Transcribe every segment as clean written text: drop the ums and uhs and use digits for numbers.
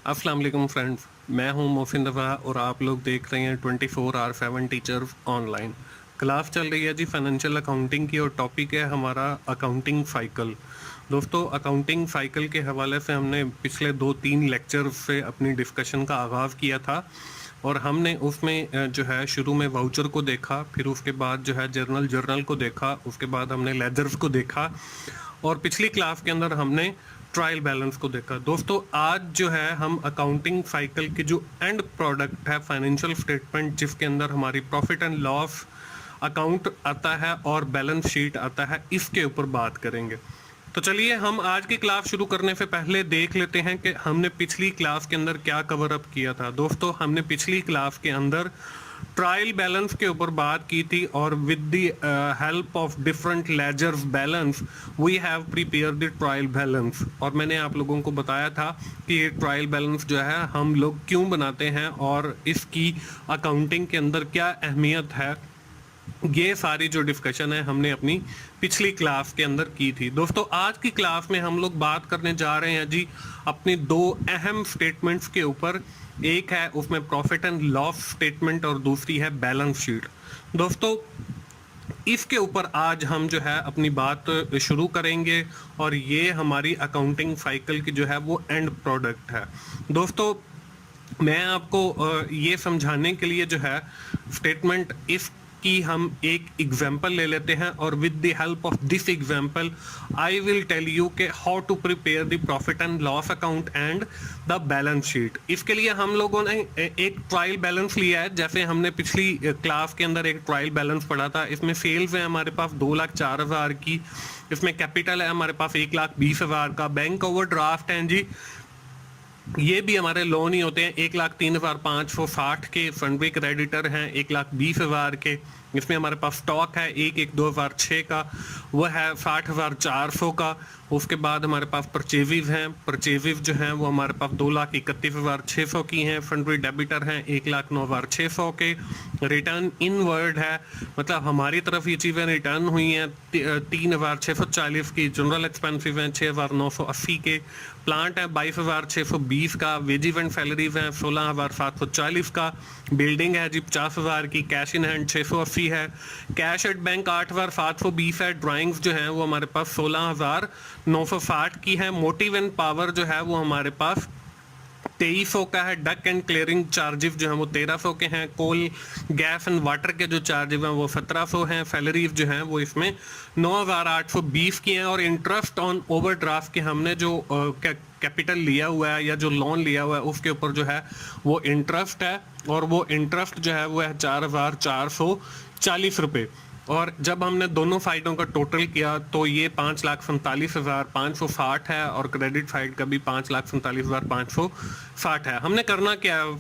अस्सलाम वालेकुम फ्रेंड्स, मैं हूं मोहसिन रज़ा और आप लोग देख रहे हैं 24/7 टीचर ऑनलाइन। क्लास चल रही है जी फाइनेंशियल अकाउंटिंग की और टॉपिक है हमारा अकाउंटिंग साइकिल। दोस्तों, अकाउंटिंग साइकिल के हवाले से हमने पिछले 2-3 लेक्चर से अपनी डिस्कशन का आगाज़ किया था और हमने उसमें जो है शुरू में वाउचर को देखा, फिर उसके बाद जो है जर्नल को देखा, उसके बाद हमने लेजर्स को देखा और पिछली क्लास के अंदर हमने ट्रायल बैलेंस को देखा। दोस्तों, आज जो है हम अकाउंटिंग साइकिल की जो एंड प्रोडक्ट है फाइनेंशियल स्टेटमेंट, जिसके अंदर हमारी प्रॉफिट एंड लॉस अकाउंट आता है और बैलेंस शीट आता है, इसके ऊपर बात करेंगे। तो चलिए हम आज की क्लास शुरू करने से पहले देख लेते हैं कि हमने पिछली क्लास के अंदर क्या कवर अप किया था। दोस्तों, हमने पिछली क्लास के अंदर ट्रायल बैलेंस के ऊपर बात की थी और with the help of different ledgers balance we have prepare the trial balance. और मैंने आप लोगों को बताया था कि ये ट्रायल बैलेंस जो है हम लोग क्यों बनाते हैं और इसकी अकाउंटिंग के अंदर क्या अहमियत है। ये सारी जो डिस्कशन है हमने अपनी पिछली क्लास के अंदर की थी। दोस्तों, आज की क्लास में हम लोग बात करने जा रहे हैं जी अपनी दो अहम स्टेटमेंट्स के ऊपर। एक है उसमें प्रॉफिट एंड लॉस स्टेटमेंट और दूसरी है बैलेंस शीट। दोस्तों, इसके ऊपर आज हम जो है अपनी बात शुरू करेंगे और ये हमारी अकाउंटिंग साइकिल की जो है वो एंड प्रोडक्ट है। दोस्तों, मैं आपको ये समझाने के लिए जो है स्टेटमेंट इसकी हम एक एग्जांपल ले लेते हैं और with the help of this example I will tell you के how to prepare the profit and loss account and the balance sheet. इसके लिए हम लोगों ने एक ट्रायल बैलेंस लिया है, जैसे हमने पिछली क्लास के अंदर एक ट्रायल बैलेंस पढ़ा था। इसमें सेल्स है हमारे पास 2,04,000 की, इसमें कैपिटल है हमारे पास 1,20,000 का, बैंक ओवरड्राफ्ट है जी, ये भी हमारे लोन ही होते हैं 1,03,560 के, फंडवे क्रेडिटर हैं 1,20,000 के। इसमें हमारे पास स्टॉक है 1/1/2006 का, वह है 60,400 का। उसके बाद हमारे पास परचेजेज हैं, परचेजेज जो हैं वो हमारे पास 2,31,600 की हैं। फंडवे डेबिटर हैं 1,09,600 के। रिटर्न इनवर्ड है, मतलब हमारी तरफ ये चीज़ें रिटर्न हुई हैं 3,640 की। जनरल एक्सपेंसिव हैं 6,980 के। प्लांट है 22,620 का। वेजिज एंड सैलरीज हैं 16,740 का। बिल्डिंग है जी 50,000 की। कैश इन हैंड 680 है। कैश एट बैंक 8,720 है। ड्राइंग्स जो हैं वो हमारे पास 16,960 की है। मोटिव एंड पावर जो है वो हमारे पास 2300 का है। डक एंड क्लियरिंग चार्जेस जो हैं वो 1300 के हैं। कोल गैस एंड वाटर के जो चार्जेस हैं वो 1700 हैं। सैलरीज जो हैं वो इसमें 9,820 की हैं। और इंटरेस्ट ऑन ओवरड्राफ्ट के हमने जो कैपिटल लिया हुआ है या जो लोन लिया हुआ है उसके ऊपर जो है वो इंटरेस्ट है और वो इंटरेस्ट जो है वो है 4,440 रुपये। और जब हमने दोनों साइडों का टोटल किया तो ये 5,47,560 है और क्रेडिट साइड का भी 5,47,560 है। हमने करना क्या है,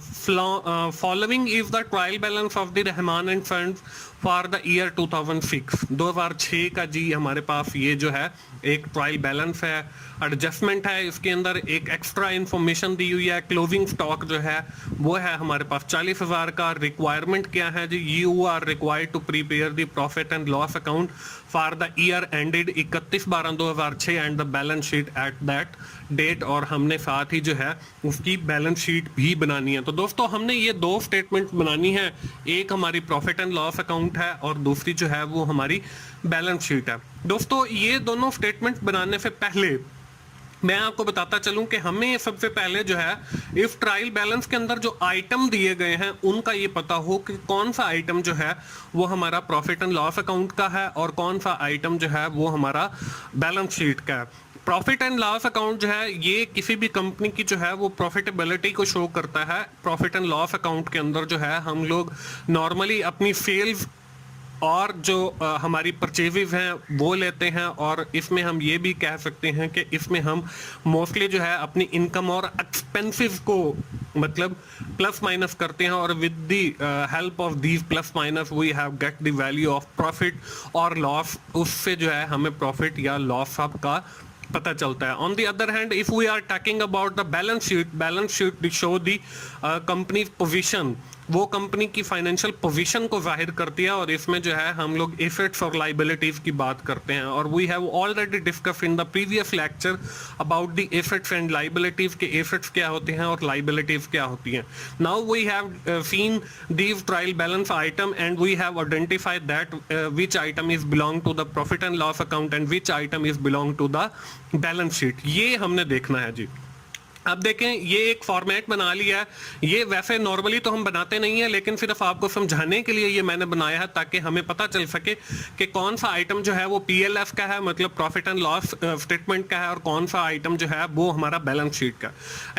following is the trial balance of the Rahman end fund for the year 2006 का जी हमारे पास ये जो है एक ट्रायल बैलेंस है। एडजस्टमेंट है, इसके अंदर एक एक्स्ट्रा इंफॉर्मेशन दी हुई है। क्लोजिंग स्टॉक जो है वो है हमारे पास 40,000 का। रिक्वायरमेंट क्या है जी, you are required to prepare the profit and loss account for the year ended 31/12/2006 and the balance sheet at that date. और हमने साथ ही जो है उसकी बैलेंस शीट भी बनानी है। तो दोस्तों, हमने ये दो स्टेटमेंट बनानी है, एक हमारी प्रॉफिट एंड लॉस अकाउंट है और दूसरी जो है वो हमारी बैलेंस शीट है। दोस्तों, ये दोनों स्टेटमेंट बनाने से पहले मैं आपको बताता चलूं कि हमें सबसे पहले जो है इस ट्रायल बैलेंस के अंदर जो आइटम दिए गए हैं उनका ये पता हो कि कौन सा आइटम जो है वो हमारा प्रॉफिट एंड लॉस अकाउंट का है और कौन सा आइटम जो है वो हमारा बैलेंस शीट का है। प्रॉफिट एंड लॉस अकाउंट जो है ये किसी भी कंपनी की जो है वो प्रॉफिटेबिलिटी को शो करता है। प्रॉफिट एंड लॉस अकाउंट के अंदर जो है हम लोग नॉर्मली अपनी सेल्स और जो हमारी परचेजेज हैं वो लेते हैं और इसमें हम ये भी कह सकते हैं कि इसमें हम मोस्टली जो है अपनी इनकम और एक्सपेंसेस को मतलब प्लस माइनस करते हैं और with the help of these plus minus we have get the value of profit और लॉस। उससे जो है हमें प्रॉफिट या लॉस का पता चलता है। On the other hand, if we are talking about the balance sheet show the company position वो कंपनी की फाइनेंशियल पोजीशन को जाहिर करती है, और इसमें जो है हम लोग एसेट्स और लाइबिलिटीज की बात करते हैं। और we have already discuss in the previous lecture about the assets and liabilities के एसेट्स क्या होते हैं और लाइबिलिटीज क्या होती हैं। Now we have seen these trial balance item and we have identified that which item is belong to the profit and loss account and which item is belong to the balance sheet। ये हमने देखना है जी। अब देखें, ये एक format बना लिया है। ये वैसे नॉर्मली तो हम बनाते नहीं है, लेकिन सिर्फ आपको समझाने के लिए ये मैंने बनाया है ताकि हमें पता चल सके कि कौन सा आइटम जो है वो पीएलएफ का है, मतलब प्रॉफिट एंड लॉस स्टेटमेंट का है, और कौन सा आइटम जो है वो हमारा बैलेंस शीट का।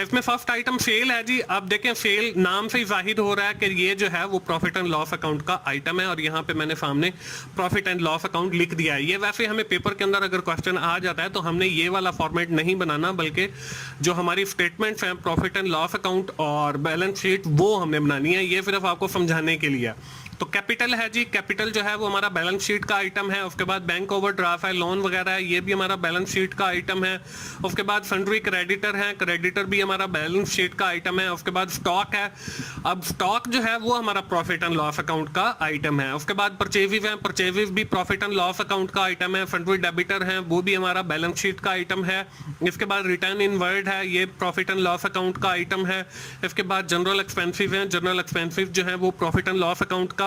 इसमें फर्स्ट आइटम सेल है जी। अब देखें, सेल नाम से ही जाहिर हो रहा है कि ये जो है वो प्रॉफिट एंड लॉस अकाउंट का आइटम है, और यहाँ पे मैंने सामने प्रॉफिट एंड लॉस अकाउंट लिख दिया है। ये वैसे हमें पेपर के अंदर अगर क्वेश्चन आ जाता है तो हमने ये वाला फॉर्मेट नहीं बनाना, बल्कि जो हमारी स्टेटमेंट्स हैं प्रॉफिट एंड लॉस अकाउंट और बैलेंस शीट वो हमने बनानी है। ये सिर्फ आपको समझाने के लिए। तो कैपिटल है जी। कैपिटल जो है वो हमारा बैलेंस शीट का आइटम है। उसके बाद बैंक ओवरड्राफ्ट है, लोन वगैरह है, ये भी हमारा बैलेंस शीट का आइटम है। उसके बाद सन्ड्री क्रेडिटर है, क्रेडिटर भी हमारा बैलेंस शीट का आइटम है। उसके बाद स्टॉक है। अब स्टॉक जो है वो हमारा प्रॉफिट एंड लॉस अकाउंट का आइटम है। उसके बाद परचेजेज है, परचेजेज भी प्रॉफिट एंड लॉस अकाउंट का आइटम है। सन्ड्री डेबिटर है, वो भी हमारा बैलेंस शीट का आइटम है। इसके बाद रिटर्न इन वर्ड है, ये प्रॉफिट एंड लॉस अकाउंट का आइटम है। इसके बाद जनरल एक्सपेंसिव है, जनरल एक्सपेंसिव जो है वो प्रॉफिट एंड लॉस अकाउंट का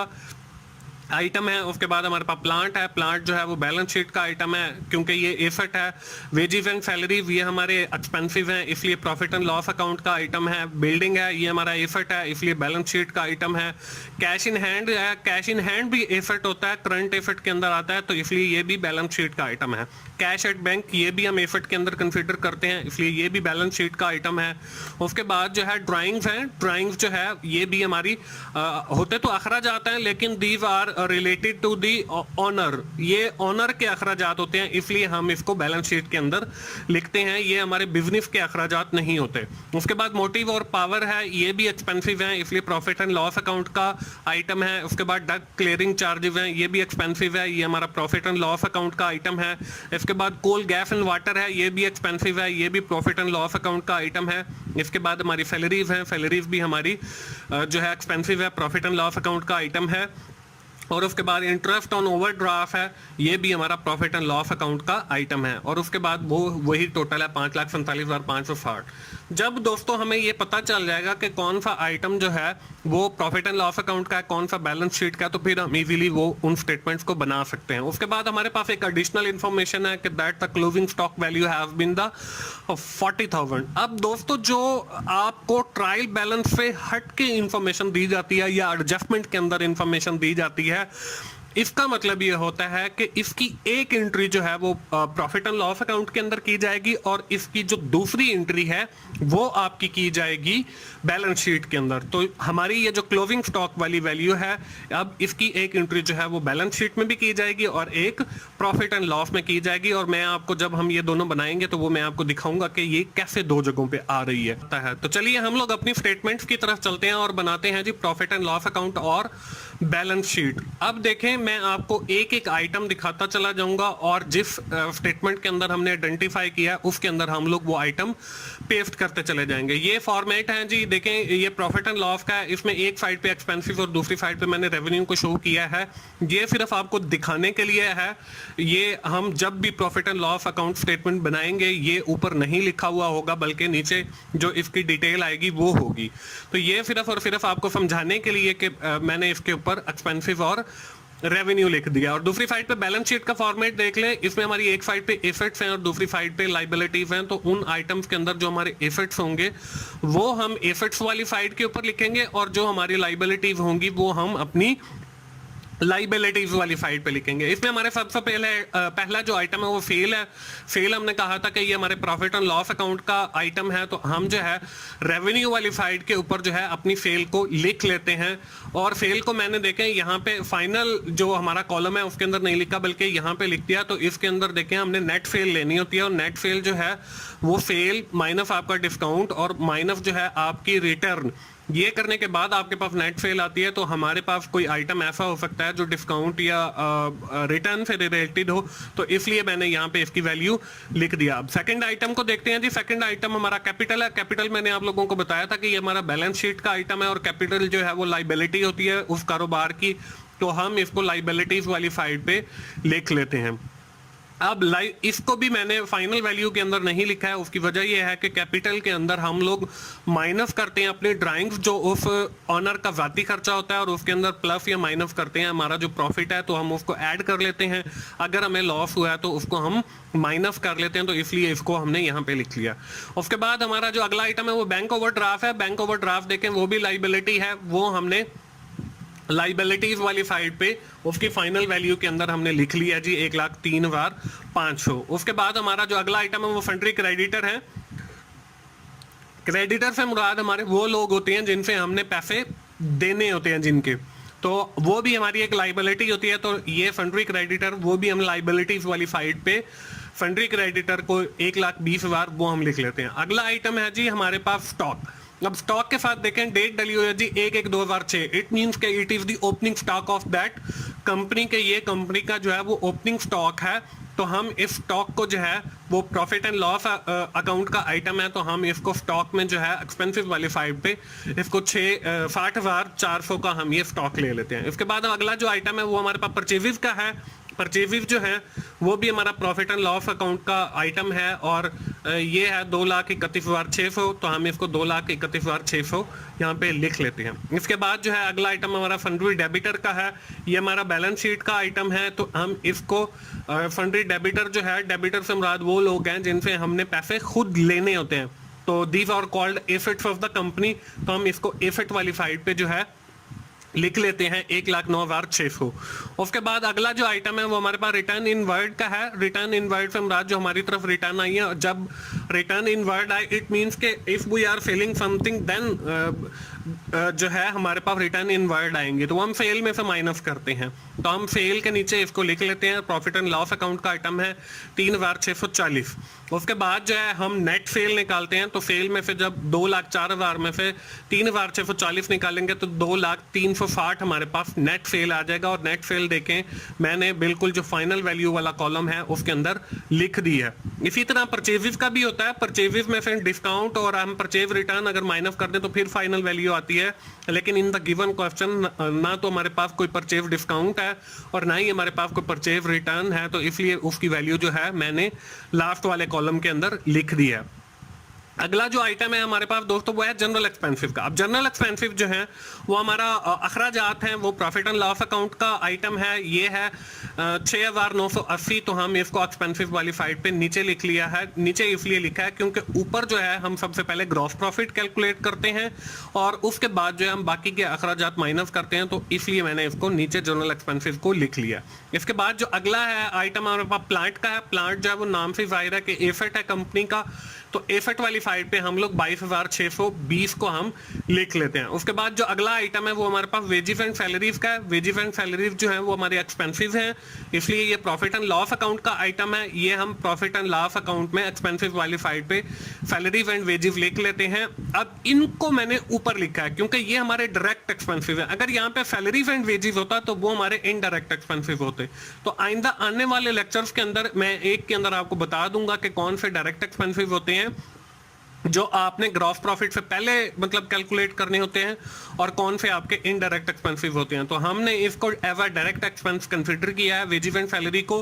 आइटम है। उसके बाद हमारे पास प्लांट है, प्लांट जो है वो बैलेंस शीट का आइटम है क्योंकि ये एसेट है। वेजेस एंड सैलरी ये हमारे एक्सपेंसिव हैं, इसलिए प्रॉफिट एंड लॉस अकाउंट का आइटम है। बिल्डिंग है, ये हमारा एसेट है, इसलिए बैलेंस शीट का आइटम है। कैश इन हैंड है, कैश इन हैंड भी एसेट होता है, करंट एसेट के अंदर आता है, तो इसलिए ये भी बैलेंस शीट का आइटम है। कैश एट बैंक ये भी हम एसेट के अंदर कंसिडर करते हैं, इसलिए ये भी बैलेंस शीट का आइटम है। उसके बाद जो है ड्राइंग्स हैं, ड्राइंग्स जो है ये भी हमारी होते तो अखराज आते हैं, लेकिन these are related to the owner, ये ऑनर के अखराजात होते हैं, इसलिए हम इसको बैलेंस शीट के अंदर लिखते हैं। ये हमारे बिजनेस के अखराजात नहीं होते। उसके बाद मोटिव और पावर है, ये भी एक्सपेंसिव हैं, इसलिए प्रॉफिट एंड लॉस अकाउंट का आइटम है। उसके बाद डक क्लियरिंग चार्जेस हैं, ये भी एक्सपेंसिव है, ये हमारा प्रॉफिट एंड लॉस अकाउंट का आइटम है। इसके बाद कोल गैस एंड वाटर है, ये भी एक्सपेंसिव है, ये भी प्रॉफिट एंड लॉस अकाउंट का आइटम है। इसके बाद हमारी सैलरीज हैं, सैलरीज भी हमारी जो है एक्सपेंसिव है, प्रॉफिट एंड लॉस अकाउंट का आइटम है। और उसके बाद इंटरेस्ट ऑन ओवरड्राफ्ट है, ये भी हमारा प्रॉफिट एंड लॉस अकाउंट का आइटम है। और उसके बाद वो वही टोटल है 5,47,560। जब दोस्तों हमें ये पता चल जाएगा कि कौन सा आइटम जो है वो प्रॉफिट एंड लॉस अकाउंट का है, कौन सा बैलेंस शीट का है, तो फिर हम इजीली वो उन स्टेटमेंट्स को बना सकते हैं। उसके बाद हमारे पास एक एडिशनल इंफॉर्मेशन है कि that the closing stock value have been the 40,000। अब दोस्तों जो आपको ट्रायल बैलेंस से हट के इंफॉर्मेशन दी जाती है या एडजस्टमेंट के अंदर इंफॉर्मेशन दी जाती है, इसका मतलब ये होता है कि इसकी एक एंट्री जो है वो प्रॉफिट एंड लॉस अकाउंट के अंदर की जाएगी, और इसकी जो दूसरी एंट्री है वो आपकी की जाएगी बैलेंस शीट के अंदर। तो हमारी ये जो क्लोजिंग स्टॉक वाली वैल्यू है, अब इसकी एक एंट्री जो है वो बैलेंस शीट में भी की जाएगी और एक प्रॉफिट एंड लॉस में की जाएगी। और मैं आपको जब हम ये दोनों बनाएंगे तो वो मैं आपको दिखाऊंगा कि ये कैसे दो जगहों पे आ रही है। तो चलिए हम लोग अपनी स्टेटमेंट्स की तरफ चलते हैं और बनाते हैं जी प्रॉफिट एंड लॉस अकाउंट और बैलेंस शीट। अब देखें, मैं आपको एक एक आइटम दिखाता चला जाऊंगा, और जिस स्टेटमेंट के अंदर हमने आइडेंटिफाई किया है उसके अंदर हम लोग वो आइटम पेस्ट करते चले जाएंगे। ये फॉर्मेट है जी। देखें, ये प्रॉफिट एंड लॉस का है, इसमें एक साइड पे एक्सपेंसिव और दूसरी साइड पे मैंने रेवेन्यू को शो किया है। ये सिर्फ आपको दिखाने के लिए है। ये हम जब भी profit and loss account statement बनाएंगे ये ऊपर नहीं लिखा हुआ होगा, बल्कि नीचे जो इसकी डिटेल आएगी वो होगी। तो ये सिर्फ और सिर्फ आपको समझाने के लिए कि मैंने इसके ऊपर एक्सपेंसिव और रेवेन्यू लिख दिया। और दूसरी साइड पे बैलेंस शीट का फॉर्मेट देख लें, इसमें हमारी एक साइड पे एसेट्स हैं और दूसरी साइड पे लाइबिलिटीज हैं। तो उन आइटम्स के अंदर जो हमारे एसेट्स होंगे वो हम एसेट्स वाली साइड के ऊपर लिखेंगे, और जो हमारी लाइबिलिटीज होंगी वो हम अपनी लाइबिलिटीज वाली साइड पे लिखेंगे। इसमें हमारे सबसे पहला जो आइटम है वो फेल है। फेल हमने कहा था कि ये हमारे प्रॉफिट एंड लॉस अकाउंट का आइटम है, तो हम जो है रेवेन्यू वाली साइड के ऊपर जो है अपनी फेल को लिख लेते हैं। और फेल को मैंने देखें यहाँ पे फाइनल जो हमारा कॉलम है उसके अंदर नहीं लिखा, बल्कि यहाँ पे लिख दिया। तो इसके अंदर देखें हमने नेट फेल लेनी होती है, और नेट फेल जो है वो फेल माइनस आपका डिस्काउंट और माइनस जो है आपकी रिटर्न ये करने के बाद आपके पास नेट सेल आती है, तो हमारे पास कोई आइटम ऐसा हो सकता है जो डिस्काउंट या रिटर्न से रिलेटेड हो, तो इसलिए मैंने यहाँ पे इसकी वैल्यू लिख दिया। अब सेकंड आइटम को देखते हैं जी। सेकंड आइटम हमारा कैपिटल है। कैपिटल मैंने आप लोगों को बताया था कि ये हमारा बैलेंस शीट का आइटम है, और कैपिटल जो है वो लाइबिलिटी होती है उस कारोबार की, तो हम इसको लाइबिलिटीज वाली साइड पे लिख लेते हैं। अब इसको भी मैंने फाइनल वैल्यू के अंदर नहीं लिखा है। उसकी वजह यह है कि कैपिटल के अंदर हम लोग माइनस करते हैं अपने ड्राइंग्स जो उस ऑनर का जाती खर्चा होता है, और उसके अंदर प्लस या माइनस करते हैं हमारा जो प्रॉफिट है, तो हम उसको ऐड कर लेते हैं। अगर हमें लॉस हुआ है तो उसको हम माइनस कर लेते हैं, तो इसलिए इसको हमने यहाँ पे लिख लिया। उसके बाद हमारा जो अगला आइटम है वो बैंक ओवरड्राफ्ट है। बैंक ओवरड्राफ्ट देखें, वो भी लाइबिलिटी है, वो हमने लाइबिलिटीज वाली साइड पे उसकी फाइनल वैल्यू के अंदर हमने लिख लिया जी 1,03,500। उसके बाद हमारा जो अगला आइटम है वो फंड्री क्रेडिटर है। क्रेडिटर से मुराद हमारे वो लोग होते हैं जिनसे हमने पैसे देने होते हैं जिनके, तो वो भी हमारी एक लाइबिलिटी होती है। तो ये फंड्री क्रेडिटर, वो भी हम लाइबिलिटीज वाली साइड पे फंड्री क्रेडिटर को 1,20,000 वो हम लिख लेते हैं। अगला आइटम है जी हमारे पास स्टॉक। अब स्टॉक के साथ देखें, डेट डली हुई है जी 1/1/2006। इट मींस के it is the opening stock of that company के, ये कंपनी का जो है वो ओपनिंग स्टॉक है। तो हम इस स्टॉक को जो है वो प्रॉफिट एंड लॉस अकाउंट का आइटम है, तो हम इसको स्टॉक में जो है एक्सपेंसिव वाली साइड पे इसको 60,400 का हम ये स्टॉक ले लेते हैं। इसके बाद अगला जो आइटम है वो हमारे पास परचेजिव का है। परचेजिव जो है वो भी हमारा प्रॉफिट एंड लॉस अकाउंट का आइटम है, और ये है 2,31,600, तो हम इसको 2,31,600 यहाँ पे लिख लेते हैं। इसके बाद जो है अगला आइटम हमारा फंड्री डेबिटर का है। ये हमारा बैलेंस शीट का आइटम है, तो हम इसको फंड्री डेबिटर जो है, डेबिटर से मुराद वो लोग हैं जिनसे हमने पैसे खुद लेने होते हैं, तो these are called assets of the company, तो हम इसको एसेट वाली साइड पे जो है लिख लेते हैं 1,09,600। उसके बाद अगला जो आइटम है वो हमारे पास रिटर्न इन वर्ड का है। रिटर्न इन वर्ड से मुराद जो हमारी तरफ रिटर्न आई है, जब रिटर्न इन वर्ड आए इट मींस के if we are selling something then जो है हमारे पास रिटर्न इन वर्ड आएंगे, तो हम सेल में से माइनस करते हैं, तो हम सेल के नीचे इसको लिख लेते हैं। प्रॉफिट एंड लॉस अकाउंट का आइटम है 3,640। उसके बाद जो है हम नेट सेल निकालते हैं, तो सेल में से जब 2,04,000 में से 3,640 निकालेंगे तो 2,03,60 हमारे पास नेट सेल आ जाएगा। और नेट सेल देखें, मैंने बिल्कुल जो फाइनल वैल्यू वाला कॉलम है उसके अंदर लिख दी है। इसी तरह परचेजिव का भी होता है। परचेजिव में फिर डिस्काउंट और हम परचेज रिटर्न अगर माइनस कर दें तो फिर फाइनल वैल्यू आती है, लेकिन इन द गिवन क्वेश्चन ना तो हमारे पास कोई परचेज डिस्काउंट है और ना ही हमारे पास कोई परचेज रिटर्न है, तो इसलिए उसकी वैल्यू जो है मैंने लास्ट वाले कॉलम के अंदर लिख दी है। अगला जो आइटम है हमारे पास दोस्तों वो है जनरल एक्सपेंसिव का। अब जनरल एक्सपेंसिव जो है वो हमारा अखराजात हैं, वो प्रॉफिट एंड लॉस अकाउंट का आइटम है। ये है 6,980, तो हम इसको एक्सपेंसिव वाली साइड पे नीचे लिख लिया है। नीचे इसलिए लिखा है क्योंकि ऊपर जो है हम सबसे पहले ग्रॉस प्रॉफिट कैलकुलेट करते हैं और उसके बाद जो है हम बाकी के अखराजात माइनस करते हैं, तो इसलिए मैंने इसको नीचे जनरल एक्सपेंसिव को लिख लिया। इसके बाद जो अगला है आइटम हमारे पास प्लांट का है। प्लांट जो है वो नाम से जाहिर है कि एसेट है कंपनी का, तो एसेट वाली साइड पे हम लोग 22,620 को हम लिख लेते हैं। उसके बाद जो अगला आइटम है वो हमारे पास वेजेस एंड सैलरीज का है। वेजेस एंड सैलरीज जो है वो हमारे एक्सपेंसिव हैं, इसलिए ये प्रॉफिट एंड लॉस अकाउंट का आइटम है। ये हम प्रॉफिट एंड लॉस अकाउंट में एक्सपेंसिव वाली साइड पे सैलरीज एंड वेजेस लिख लेते हैं। अब इनको मैंने ऊपर लिखा है क्योंकि ये हमारे डायरेक्ट एक्सपेंसिव है। अगर यहाँ पे सैलरीज एंड वेजेस होता तो वो हमारे इनडायरेक्ट एक्सपेंसिव होते। तो आइंदा आने वाले लेक्चर्स के अंदर मैं एक के अंदर आपको बता दूंगा कि कौन से डायरेक्ट एक्सपेंसिव होते हैं जो आपने ग्रॉस प्रॉफिट से पहले मतलब कैलकुलेट करने होते हैं और कौन से आपके इनडायरेक्ट एक्सपेंसिव होते हैं। तो हमने इसको as a direct expense consider किया है। वेजेस एंड सैलरी को,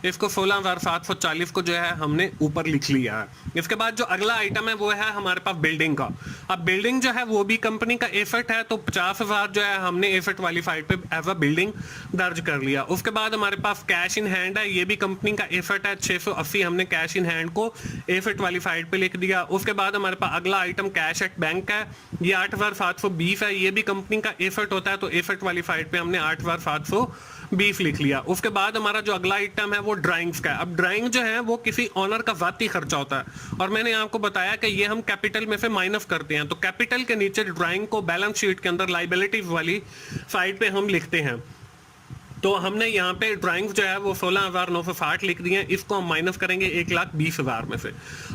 इसको 16,740 को जो है हमने ऊपर लिख लिया है। इसके बाद जो अगला आइटम है वो है हमारे पास बिल्डिंग का। अब बिल्डिंग जो है वो भी कंपनी का एसेट है, तो 50,000 जो है हमने एसेट वाली साइड पे एज अ बिल्डिंग दर्ज कर लिया। उसके बाद हमारे पास कैश इन हैंड है, ये भी कंपनी का एसेट है। 680 हमने कैश इन हैंड को एसेट वाली साइड पे लिख दिया। उसके बाद हमारे पास अगला आइटम कैश एट बैंक है, ये 8,720 है, ये भी कंपनी का एसेट होता है, तो एसेट वाली साइड पे हमने 8,720 लिख लिया। उसके बाद हमारा जो अगला आइटम है वो ड्राइंग्स का है। अब ड्राइंग जो है वो किसी ऑनर का जाती खर्चा होता है और मैंने आपको बताया कि ये हम कैपिटल में से माइनस करते हैं, तो कैपिटल के नीचे ड्राइंग को बैलेंस शीट के अंदर लाइबिलिटीज वाली साइड पे हम लिखते हैं। तो हमने यहाँ पे ड्राइंग्स जो है वो 16,960 लिख दी हैं, इसको हम माइनस करेंगे 1,20,000 में से।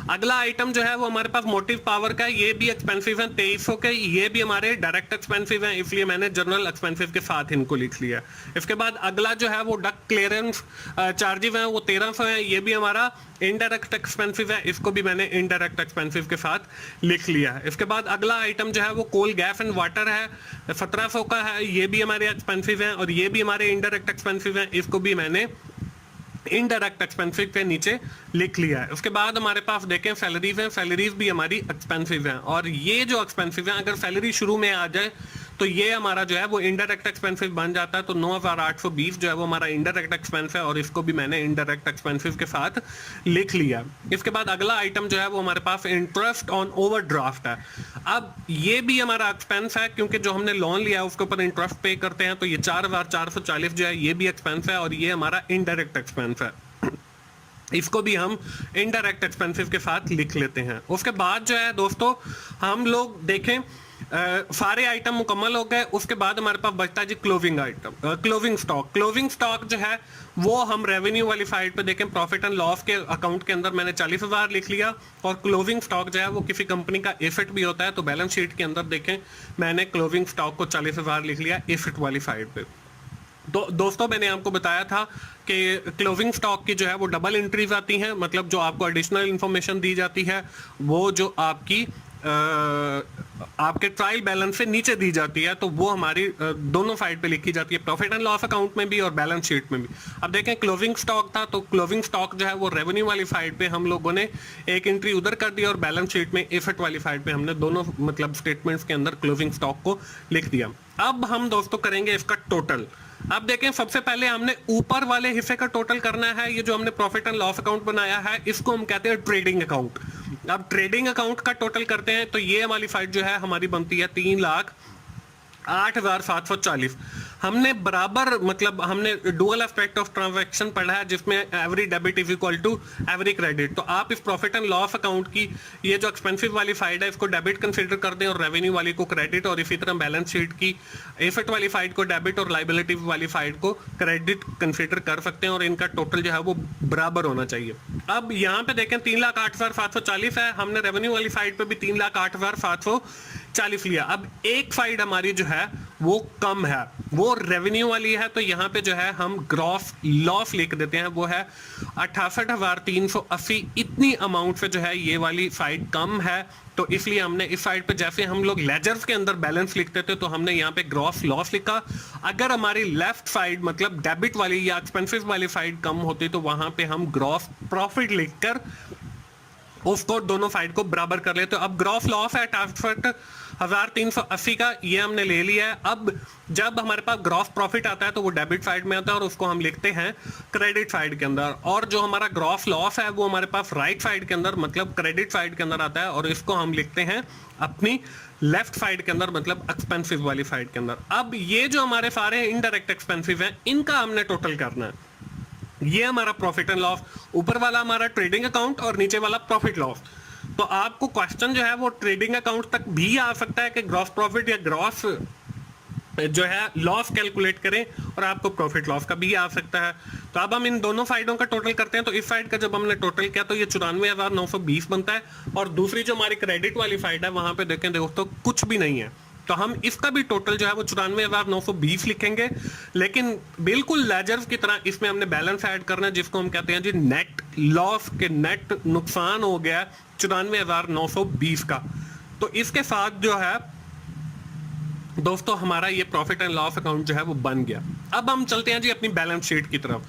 अगला आइटम जो है वो हमारे पास मोटिव पावर का है, ये भी एक्सपेंसिव है 2300 के, ये भी हमारे डायरेक्ट एक्सपेंसिव है, इसलिए मैंने जनरल एक्सपेंसिव के साथ इनको लिख लिया। इसके बाद अगला जो है वो डक क्लियरेंस चार्जेस हैं, वो 1300 है, ये भी हमारा इनडायरेक्ट एक्सपेंसिव है, इसको भी मैंने इनडायरेक्ट एक्सपेंसिव के साथ लिख लिया है। इसके बाद अगला आइटम जो है वो कोल गैस एंड वाटर है, 1700 का है, ये भी हमारे एक्सपेंसिव है और ये भी हमारे इनडायरेक्ट एक्सपेंसिव है, इसको भी मैंने इनडायरेक्ट एक्सपेंसिव के नीचे लिख लिया है। उसके बाद हमारे पास देखें सैलरीज हैं, सैलरीज भी हमारी एक्सपेंसिव हैं और ये जो एक्सपेंसिव है अगर सैलरी शुरू में आ जाए तो ये हमारा जो है वो इनडायरेक्ट एक्सपेंसिव बन जाता है। तो 9,820 जो है वो हमारा इनडायरेक्ट एक्सपेंस है और इसको भी मैंने इनडायरेक्ट एक्सपेंसिव के साथ लिख लिया। इसके बाद अगला आइटम जो है वो हमारे पास इंटरेस्ट ऑन ओवरड्राफ्ट है। अब ये भी हमारा एक्सपेंस है क्योंकि जो हमने लोन लिया है उसके ऊपर इंटरेस्ट पे करते हैं, तो ये 4,440 जो है ये भी एक्सपेंस है और ये हमारा इनडायरेक्ट एक्सपेंस है, इसको भी हम इनडायरेक्ट एक्सपेंसिव के साथ लिख लेते हैं। उसके बाद जो है दोस्तों हम लोग देखें सारे आइटम मुकम्मल हो गए। उसके बाद हमारे पास बचता है जी closing item, closing stock. Closing stock जो है वो हम रेवेन्यू वाली साइड पे देखें, प्रॉफिट एंड लॉस के अकाउंट के अंदर मैंने 40,000 लिख लिया और क्लोजिंग स्टॉक जो है वो किसी कंपनी का एसेट भी होता है, तो बैलेंस शीट के अंदर देखें मैंने क्लोजिंग स्टॉक को 40,000 लिख लिया एसेट वाली साइड पे। तो दोस्तों मैंने आपको बताया था कि क्लोजिंग स्टॉक की जो है वो डबल एंट्रीज आती हैं, मतलब जो आपको एडिशनल इंफॉर्मेशन दी जाती है वो जो आपकी आपके ट्रायल बैलेंस से नीचे दी जाती है, तो वो हमारी दोनों साइड पे लिखी जाती है, प्रॉफिट एंड लॉस अकाउंट में भी और बैलेंस शीट में भी। अब देखें क्लोजिंग स्टॉक था, तो क्लोजिंग स्टॉक जो है वो रेवेन्यू वाली साइड पे हम लोगों ने एक एंट्री उधर कर दी और बैलेंस शीट में एसेट वाली साइड पे हमने दोनों मतलब स्टेटमेंट्स के अंदर क्लोजिंग स्टॉक को लिख दिया। अब हम दोस्तों करेंगे इसका टोटल। अब देखें सबसे पहले हमने ऊपर वाले हिस्से का टोटल करना है, ये जो हमने प्रॉफिट एंड लॉस अकाउंट बनाया है इसको हम कहते हैं ट्रेडिंग अकाउंट। अब ट्रेडिंग अकाउंट का टोटल करते हैं तो ये वाली साइड जो है हमारी बनती है 3,08,740। हमने बराबर मतलब हमने डुअल एस्पेक्ट ऑफ ट्रांजैक्शन पढ़ा है जिसमें every debit is equal to every credit. तो आप इस प्रॉफिट एंड लॉस अकाउंट की ये जो एक्सपेंसिव वाली साइड है इसको डेबिट कंसीडर कर दें और रेवेन्यू वाली को क्रेडिट, और इसी तरह बैलेंस शीट की एसेट वाली साइड को डेबिट और लाइबिलिटी वाली साइड को क्रेडिट कंसीडर कर सकते हैं और इनका टोटल जो है वो बराबर होना चाहिए। अब यहाँ पे देखें 3,08,740 है, हमने रेवेन्यू वाली साइड पे भी 3,08,740 लिया। अब एक साइड हमारी जो है वो कम है, वो रेवेन्यू वाली है, तो यहाँ पे जो है हम ग्रॉस लॉस लिख देते हैं, वो है 68,380। इतनी अमाउंट से जो है ये वाली साइड कम है, तो इसलिए हमने इस साइड पे जैसे हम लोग लेजर्स के अंदर बैलेंस लिखते थे तो हमने यहाँ पे ग्रॉस लॉस लिखा। अगर हमारी लेफ्ट साइड मतलब डेबिट वाली या एक्सपेंसिव वाली साइड कम होती तो वहां पे हम ग्रॉस प्रॉफिट लिखकर उसको दोनों साइड को बराबर कर लेते। तो अब ग्रॉस लॉस है 68,380 का, ये हमने ले लिया है। अब जब हमारे पास ग्रॉस प्रॉफिट आता है तो वो डेबिट साइड में आता है और उसको हम लिखते हैं क्रेडिट साइड के अंदर, और जो हमारा ग्रॉस लॉस है वो हमारे पास राइट साइड के अंदर मतलब क्रेडिट साइड के अंदर आता है और इसको हम लिखते हैं अपनी लेफ्ट साइड के अंदर मतलब एक्सपेंसिव वाली साइड के अंदर। अब ये जो हमारे सारे इनडायरेक्ट एक्सपेंसिव हैं इनका हमने टोटल करना है। ये हमारा प्रॉफिट एंड लॉस, ऊपर वाला हमारा ट्रेडिंग अकाउंट और नीचे वाला प्रॉफिट लॉस। तो आपको क्वेश्चन जो है वो ट्रेडिंग अकाउंट तक भी आ सकता है कि ग्रॉस प्रॉफिट या ग्रॉस जो है लॉस कैलकुलेट करें, और आपको प्रॉफिट लॉस का भी आ सकता है। तो अब हम इन दोनों साइडों का टोटल करते हैं। तो इस साइड का जब हमने टोटल किया तो ये 94,920 बनता है, और दूसरी जो हमारी क्रेडिट वाली साइड है वहां पे देखें दोस्तों कुछ भी नहीं है, तो हम इसका भी टोटल जो है वो 94,920 लिखेंगे। लेकिन बिल्कुल लेजर की तरह इसमें हमने बैलेंस ऐड करना है जिसको हम कहते हैं जी नेट लॉस के नेट नुकसान हो गया 94,920 का। तो इसके साथ जो है दोस्तों हमारा ये प्रॉफिट एंड लॉस अकाउंट जो है वो बन गया। अब हम चलते हैं जी अपनी बैलेंस शीट की तरफ।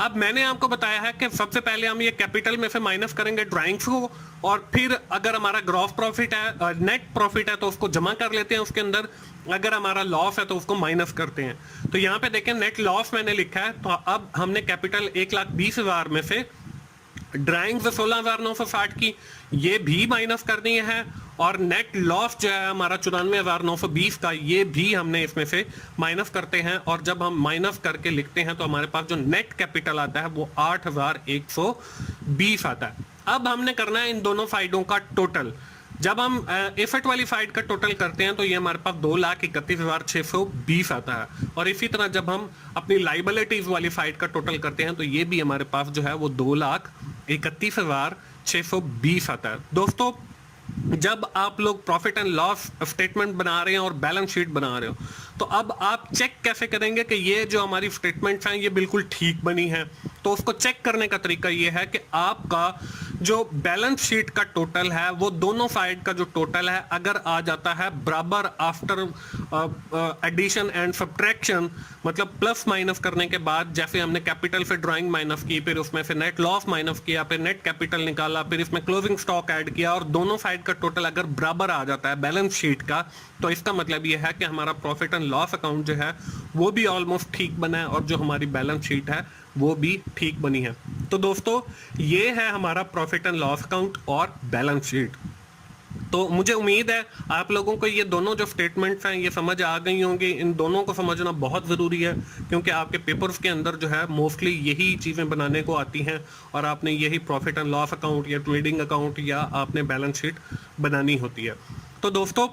अब मैंने आपको बताया है कि सबसे पहले हम ये कैपिटल में से माइनस करेंगे ड्राइंग्स को, और फिर अगर हमारा ग्रॉस प्रॉफिट है नेट प्रॉफिट है तो उसको जमा कर लेते हैं उसके अंदर, अगर हमारा लॉस है तो उसको माइनस करते हैं। तो यहाँ पे देखें नेट लॉस मैंने लिखा है, तो अब हमने कैपिटल 1,20,000 में से ड्राइंग्स 16,960 की ये भी माइनस करनी है, और नेट लॉस जो है हमारा 94,920 का ये भी हमने इसमें से माइनस करते हैं, और जब हम माइनस करके लिखते हैं तो हमारे पास जो नेट कैपिटल आता है वो 8,120 आता है। अब हमने करना है इन दोनों साइडों का टोटल। जब हम एफर्ट वाली फाइट का टोटल करते हैं तो ये हमारे पास 2,31,620 आता है। और इसी तरह जब हम अपनी लाइबिलिटीज वाली फाइट का टोटल करते हैं तो ये भी हमारे पास जो है वो 2,31,620 आता है। दोस्तों, जब आप लोग प्रॉफिट एंड लॉस स्टेटमेंट बना रहे हैं और बैलेंस शीट बना रहे हो, तो अब आप चेक कैसे करेंगे कि ये जो हमारी स्टेटमेंट्स हैं ये बिल्कुल ठीक बनी है? तो उसको चेक करने का तरीका ये है कि आपका जो बैलेंस शीट का टोटल है वो दोनों साइड का जो टोटल है अगर आ जाता है बराबर आफ्टर एडिशन एंड सब्ट्रैक्शन, मतलब प्लस माइनस करने के बाद, जैसे हमने कैपिटल से ड्राइंग माइनस की, फिर उसमें से नेट लॉस माइनस किया, फिर नेट कैपिटल निकाला, फिर इसमें क्लोजिंग स्टॉक ऐड किया और दोनों साइड का टोटल अगर बराबर आ जाता है बैलेंस शीट का, तो इसका मतलब यह है कि हमारा प्रॉफिट एंड लॉस अकाउंट जो है वो भी ऑलमोस्ट ठीक बना है और जो हमारी बैलेंस शीट है वो भी ठीक बनी है। तो दोस्तों, ये है हमारा प्रॉफिट एंड लॉस अकाउंट और बैलेंस शीट। तो मुझे उम्मीद है आप लोगों को ये दोनों जो स्टेटमेंट्स हैं ये समझ आ गई होंगी। इन दोनों को समझना बहुत ज़रूरी है क्योंकि आपके पेपर्स के अंदर जो है मोस्टली यही चीज़ें बनाने को आती हैं और आपने यही प्रॉफिट एंड लॉस अकाउंट या ट्रेडिंग अकाउंट या आपने बैलेंस शीट बनानी होती है। तो दोस्तों,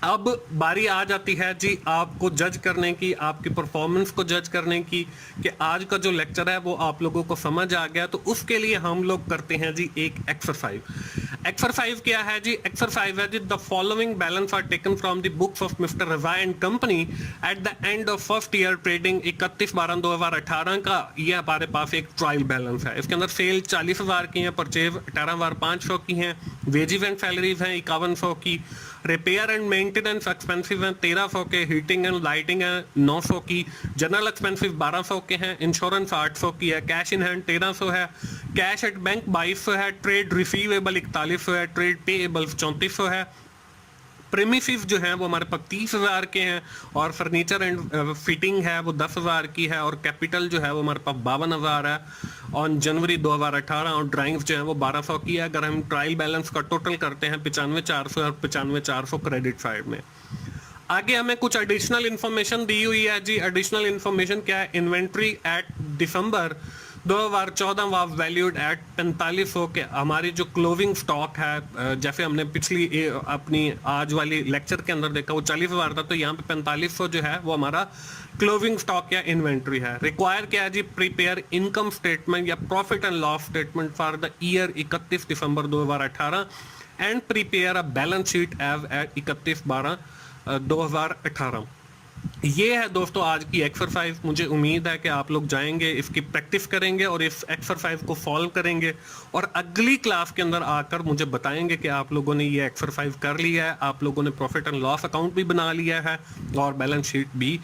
अब बारी आ जाती है जी आपको जज करने की, आपकी परफॉर्मेंस को जज करने की कि आज का जो लेक्चर है वो आप लोगों को समझ आ गया। तो उसके लिए हम लोग करते हैं जी एक एक्सरसाइज। एक्सरसाइज क्या है जी? एक्सरसाइज है जी, the following balance are taken from the books of mister Raza and company at the end of first year trading 31/12/2018 का। ये हमारे पास एक ट्रायल बैलेंस है। इसके अंदर सेल 40,000 की है, परचेज 18,500 की है, वेजेस एंड सैलरीज हैं 5100 की, रिपेयर एंड मेंटेनेंस एक्सपेंसिव हैं 1300 के, हीटिंग एंड लाइटिंग है 900 की, जनरल एक्सपेंसिव 1200 के हैं, इंश्योरेंस 800 की है, कैश इन हैंड 1300 है, कैश एट बैंक 2200 है, ट्रेड रिसीवेबल 4100 है, ट्रेड पेएबल 3400 है, प्रेमिसिस जो है वो हमारे पास 30,000 के हैं और फर्नीचर एंड फिटिंग है वो 10,000 की है और कैपिटल जो है वो हमारे पास 52,000 है ऑन जनवरी 2018 और ड्राइंग्स जो है वो 1200 की है। अगर हम ट्रायल बैलेंस का टोटल करते हैं 95,400 और 95,400 क्रेडिट साइड में। आगे हमें कुछ एडिशनल इन्फॉर्मेशन दी हुई है जी। एडिशनल इन्फॉर्मेशन क्या है? Inventory at December 2014 was valued at 4500 के। हमारी जो क्लोजिंग स्टॉक है, जैसे हमने पिछली अपनी आज वाली लेक्चर के अंदर देखा वो 40,000 था, तो यहाँ पे 4500 जो है वो हमारा क्लोजिंग स्टॉक या इन्वेंट्री है। रिक्वायर क्या है जी? प्रिपेयर इनकम स्टेटमेंट या profit and loss statement for the year 31 December 2018 and prepare a balance sheet as at 31/12/2018। ये है दोस्तों आज की एक्सरसाइज। मुझे उम्मीद है कि आप लोग जाएंगे, इसकी प्रैक्टिस करेंगे और इस एक्सरसाइज को सॉल्व करेंगे और अगली क्लास के अंदर आकर मुझे बताएंगे कि आप लोगों ने ये एक्सरसाइज कर लिया है, आप लोगों ने प्रॉफिट एंड लॉस अकाउंट भी बना लिया है और बैलेंस शीट भी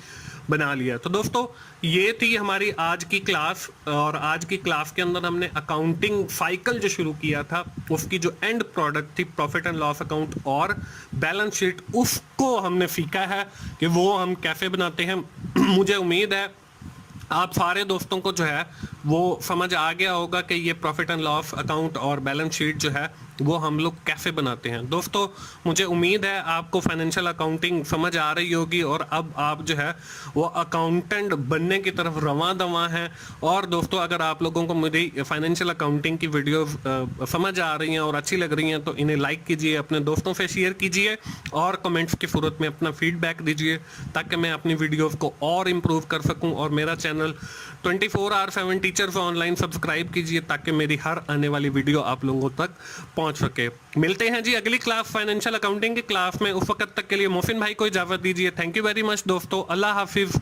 बना लिया। तो दोस्तों, ये थी हमारी आज की क्लास और आज की क्लास के अंदर हमने अकाउंटिंग साइकिल जो शुरू किया था उसकी जो एंड प्रोडक्ट थी प्रॉफिट एंड लॉस अकाउंट और बैलेंस शीट, उसको हमने सीखा है कि वो हम कैसे बनाते हैं। मुझे उम्मीद है आप सारे दोस्तों को जो है वो समझ आ गया होगा कि ये प्रॉफिट एंड लॉस अकाउंट और बैलेंस शीट जो है वो हम लोग कैसे बनाते हैं। दोस्तों, मुझे उम्मीद है आपको फाइनेंशियल अकाउंटिंग समझ आ रही होगी और अब आप जो है वो अकाउंटेंट बनने की तरफ रवां दवां हैं। और दोस्तों, अगर आप लोगों को मेरी फाइनेंशियल अकाउंटिंग की वीडियोस समझ आ रही हैं और अच्छी लग रही हैं तो इन्हें लाइक कीजिए, अपने दोस्तों से शेयर कीजिए और कमेंट्स की सूरत में अपना फीडबैक दीजिए ताकि मैं अपनी वीडियोज़ को और इम्प्रूव कर सकूँ। और मेरा चैनल 24/7 टीचर्स ऑनलाइन सब्सक्राइब कीजिए ताकि मेरी हर आने वाली वीडियो आप लोगों तक पहुंच सके। मिलते हैं जी अगली क्लास फाइनेंशियल अकाउंटिंग की क्लास में। उस वक्त तक के लिए मोहसिन भाई को इजाजत दीजिए। थैंक यू वेरी मच दोस्तों। अल्लाह हाफिज।